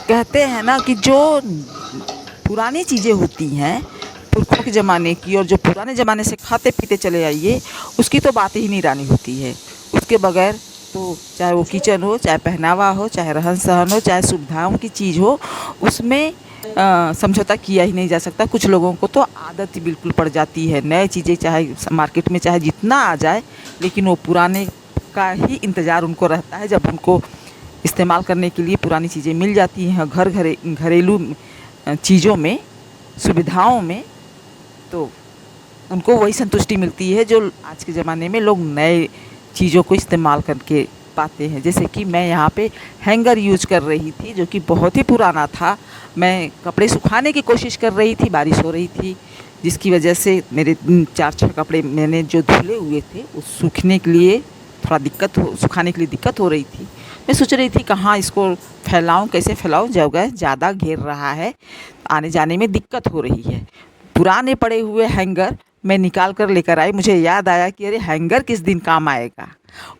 कहते हैं ना कि जो पुरानी चीज़ें होती हैं पुरखों के ज़माने की, और जो पुराने ज़माने से खाते पीते चले आइए, उसकी तो बात ही निरानी होती है। उसके बगैर तो चाहे वो किचन हो, चाहे पहनावा हो, चाहे रहन सहन हो, चाहे सुविधाओं की चीज़ हो, उसमें समझौता किया ही नहीं जा सकता। कुछ लोगों को तो आदत ही बिल्कुल पड़ जाती है, नए चीज़ें चाहे मार्केट में चाहे जितना आ जाए, लेकिन वो पुराने का ही इंतज़ार उनको रहता है। जब उनको इस्तेमाल करने के लिए पुरानी चीज़ें मिल जाती हैं घरेलू चीज़ों में, सुविधाओं में, तो उनको वही संतुष्टि मिलती है जो आज के ज़माने में लोग नए चीज़ों को इस्तेमाल करके पाते हैं। जैसे कि मैं यहाँ पे हैंगर यूज कर रही थी, जो कि बहुत ही पुराना था। मैं कपड़े सुखाने की कोशिश कर रही थी, बारिश हो रही थी, जिसकी वजह से मेरे 4-6 कपड़े मैंने जो धुले हुए थे वो सूखने के लिए सुखाने के लिए दिक्कत हो रही थी। मैं सोच रही थी कहाँ इसको फैलाऊँ, कैसे फैलाऊँ, जगह ज़्यादा घेर रहा है, आने जाने में दिक्कत हो रही है। पुराने पड़े हुए हैंगर मैं निकाल कर लेकर आई। मुझे याद आया कि अरे हैंगर किस दिन काम आएगा।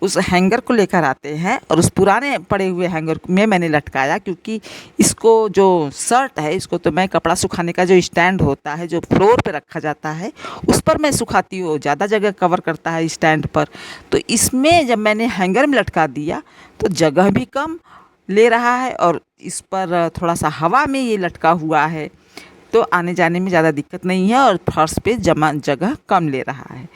उस हैंगर को लेकर आते हैं और उस पुराने पड़े हुए हैंगर में मैंने लटकाया, क्योंकि इसको जो शर्ट है, इसको तो मैं कपड़ा सुखाने का जो स्टैंड होता है, जो फ्लोर पे रखा जाता है, उस पर मैं सुखाती हूँ। ज़्यादा जगह कवर करता है स्टैंड पर। तो इसमें जब मैंने हैंगर में लटका दिया तो जगह भी कम ले रहा है और इस पर थोड़ा सा हवा में ये लटका हुआ है, तो आने जाने में ज़्यादा दिक्कत नहीं है और फर्श पे जगह कम ले रहा है।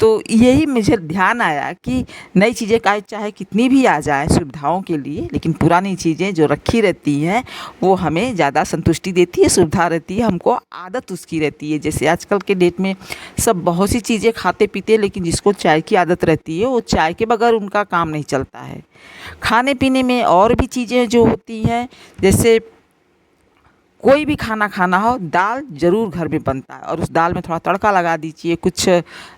तो यही मुझे ध्यान आया कि नई चीज़ें का चाहे कितनी भी आ जाए सुविधाओं के लिए, लेकिन पुरानी चीज़ें जो रखी रहती हैं वो हमें ज़्यादा संतुष्टि देती है, सुविधा रहती है, हमको आदत उसकी रहती है। जैसे आजकल के डेट में सब बहुत सी चीज़ें खाते पीते, लेकिन जिसको चाय की आदत रहती है वो चाय के बगैर उनका काम नहीं चलता है। खाने पीने में और भी चीज़ें जो होती हैं, जैसे कोई भी खाना खाना हो, दाल ज़रूर घर में बनता है और उस दाल में थोड़ा तड़का लगा दीजिए, कुछ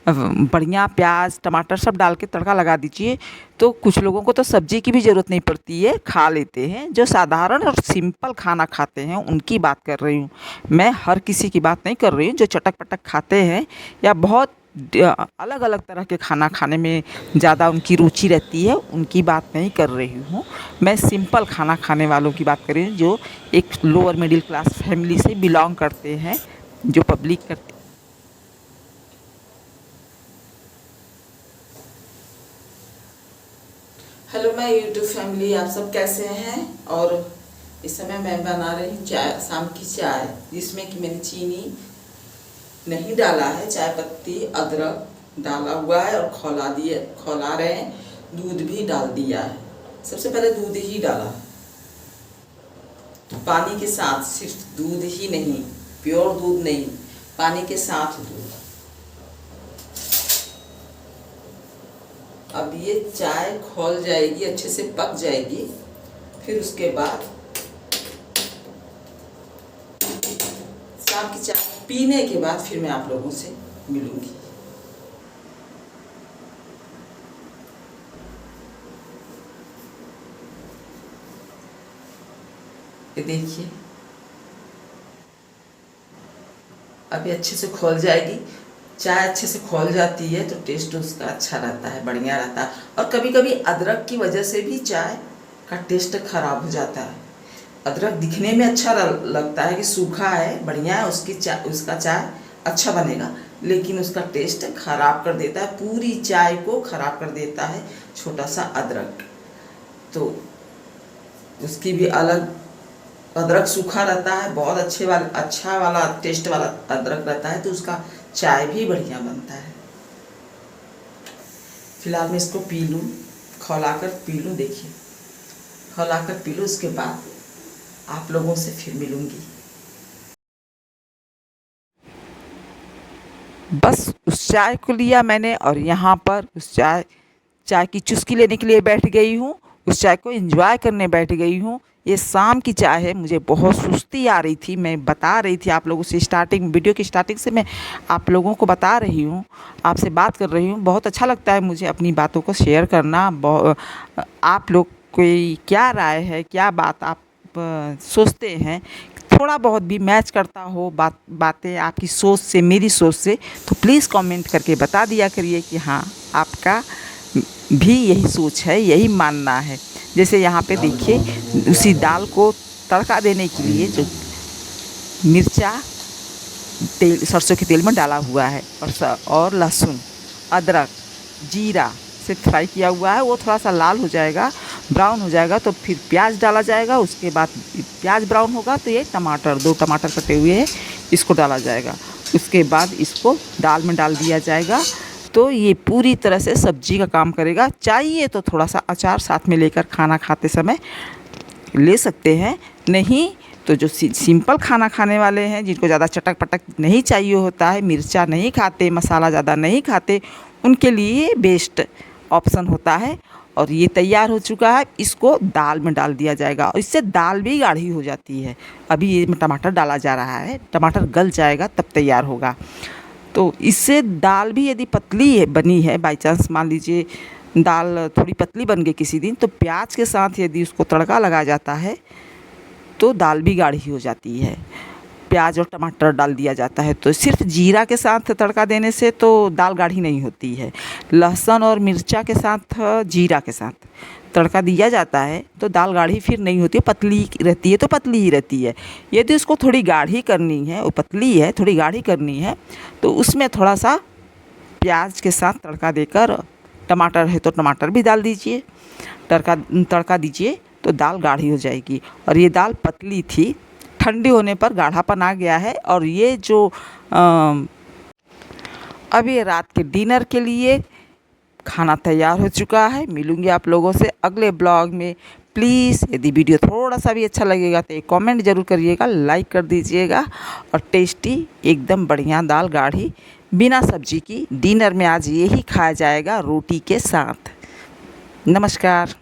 बढ़िया प्याज टमाटर सब डाल के तड़का लगा दीजिए, तो कुछ लोगों को तो सब्ज़ी की भी ज़रूरत नहीं पड़ती है, खा लेते हैं। जो साधारण और सिंपल खाना खाते हैं उनकी बात कर रही हूँ मैं, हर किसी की बात नहीं कर रही हूँ। जो चटक पटक खाते हैं या बहुत अलग अलग तरह के खाना खाने में ज़्यादा उनकी रुचि रहती है, उनकी बात नहीं कर रही हूँ मैं। सिंपल खाना खाने वालों की बात कर रही हूँ, जो एक लोअर मिडिल क्लास फैमिली से बिलोंग करते हैं, जो पब्लिक करती। हेलो माय यूट्यूब फैमिली, आप सब कैसे हैं? और इस समय मैं बना रही हूँ चाय, शाम की चाय, जिसमें कि मैंने चीनी नहीं डाला है, चाय पत्ती अदरक डाला हुआ है और खौला रहे हैं, दूध भी डाल दिया है। सबसे पहले दूध ही डाला, तो पानी के साथ, सिर्फ दूध ही नहीं, प्योर दूध नहीं, पानी के साथ दूध। अब ये चाय खौल जाएगी, अच्छे से पक जाएगी, फिर उसके बाद शाम की चाय पीने के बाद फिर मैं आप लोगों से मिलूंगी। ये देखिए, अभी अच्छे से खौल जाएगी। चाय अच्छे से खौल जाती है तो टेस्ट उसका अच्छा रहता है, बढ़िया रहता है। और कभी कभी अदरक की वजह से भी चाय का टेस्ट खराब हो जाता है। अदरक दिखने में अच्छा लगता है कि सूखा है, बढ़िया है, उसका चाय अच्छा बनेगा, लेकिन उसका टेस्ट खराब कर देता है, पूरी चाय को खराब कर देता है छोटा सा अदरक। तो उसकी भी अलग, अदरक सूखा रहता है, बहुत अच्छा वाला टेस्ट वाला अदरक रहता है, तो उसका चाय भी बढ़िया बनता है। फिलहाल मैं इसको पी लूँ, खौलाकर पी लूँ। देखिए, खौलाकर पी लूँ, उसके बाद आप लोगों से फिर मिलूंगी। बस उस चाय को लिया मैंने और यहाँ पर उस चाय की चुस्की लेने के लिए बैठ गई हूँ, उस चाय को एंजॉय करने बैठ गई हूँ। ये शाम की चाय है, मुझे बहुत सुस्ती आ रही थी, मैं बता रही थी आप लोगों से, वीडियो की स्टार्टिंग से मैं आप लोगों को बता रही हूँ, आपसे बात कर रही हूँ। बहुत अच्छा लगता है मुझे अपनी बातों को शेयर करना। आप लोग कोई क्या राय है, क्या बात आप सोचते हैं, थोड़ा बहुत भी मैच करता हो बातें आपकी सोच से, मेरी सोच से, तो प्लीज़ कमेंट करके बता दिया करिए कि हाँ, आपका भी यही सोच है, यही मानना है। जैसे यहाँ पे देखिए, उसी दाल को तड़का देने के लिए जो मिर्चा तेल सरसों के तेल में डाला हुआ है और लहसुन, अदरक, जीरा से फ्राई किया हुआ है, वो थोड़ा सा लाल हो जाएगा, ब्राउन हो जाएगा तो फिर प्याज डाला जाएगा। उसके बाद प्याज ब्राउन होगा तो ये टमाटर, 2 टमाटर कटे हुए हैं, इसको डाला जाएगा। उसके बाद इसको दाल में डाल दिया जाएगा। तो ये पूरी तरह से सब्जी का काम करेगा। चाहिए तो थोड़ा सा अचार साथ में लेकर खाना खाते समय ले सकते हैं, नहीं तो जो सिंपल खाना खाने वाले हैं, जिनको ज़्यादा चटक पटक नहीं चाहिए होता है, मिर्चा नहीं खाते, मसाला ज़्यादा नहीं खाते, उनके लिए बेस्ट ऑप्शन होता है। और ये तैयार हो चुका है, इसको दाल में डाल दिया जाएगा और इससे दाल भी गाढ़ी हो जाती है। अभी ये टमाटर डाला जा रहा है, टमाटर गल जाएगा तब तैयार होगा। तो इससे दाल भी यदि पतली है बनी है, बाई चांस मान लीजिए दाल थोड़ी पतली बन गई किसी दिन, तो प्याज के साथ यदि उसको तड़का लगाया जाता है तो दाल भी गाढ़ी हो जाती है। प्याज और टमाटर डाल दिया जाता है तो सिर्फ जीरा के साथ तड़का देने से तो दाल गाढ़ी नहीं होती है। लहसुन और मिर्चा के साथ, जीरा के साथ तड़का दिया जाता है तो दाल गाढ़ी फिर नहीं होती, पतली रहती है तो पतली ही रहती है। यदि उसको थोड़ी गाढ़ी करनी है, वो पतली है थोड़ी गाढ़ी करनी है, तो उसमें थोड़ा सा प्याज के साथ तड़का देकर, टमाटर है तो टमाटर भी डाल दीजिए, तड़का दीजिए तो दाल गाढ़ी हो जाएगी। और ये दाल पतली थी, ठंडी होने पर गाढ़ापन आ गया है। और ये जो अभी रात के डिनर के लिए खाना तैयार हो चुका है। मिलूँगी आप लोगों से अगले ब्लॉग में। प्लीज़ यदि वीडियो थोड़ा सा भी अच्छा लगेगा तो एक कमेंट ज़रूर करिएगा, लाइक कर दीजिएगा। और टेस्टी एकदम बढ़िया दाल गाढ़ी बिना सब्जी की डिनर में आज यही खाया जाएगा रोटी के साथ। नमस्कार।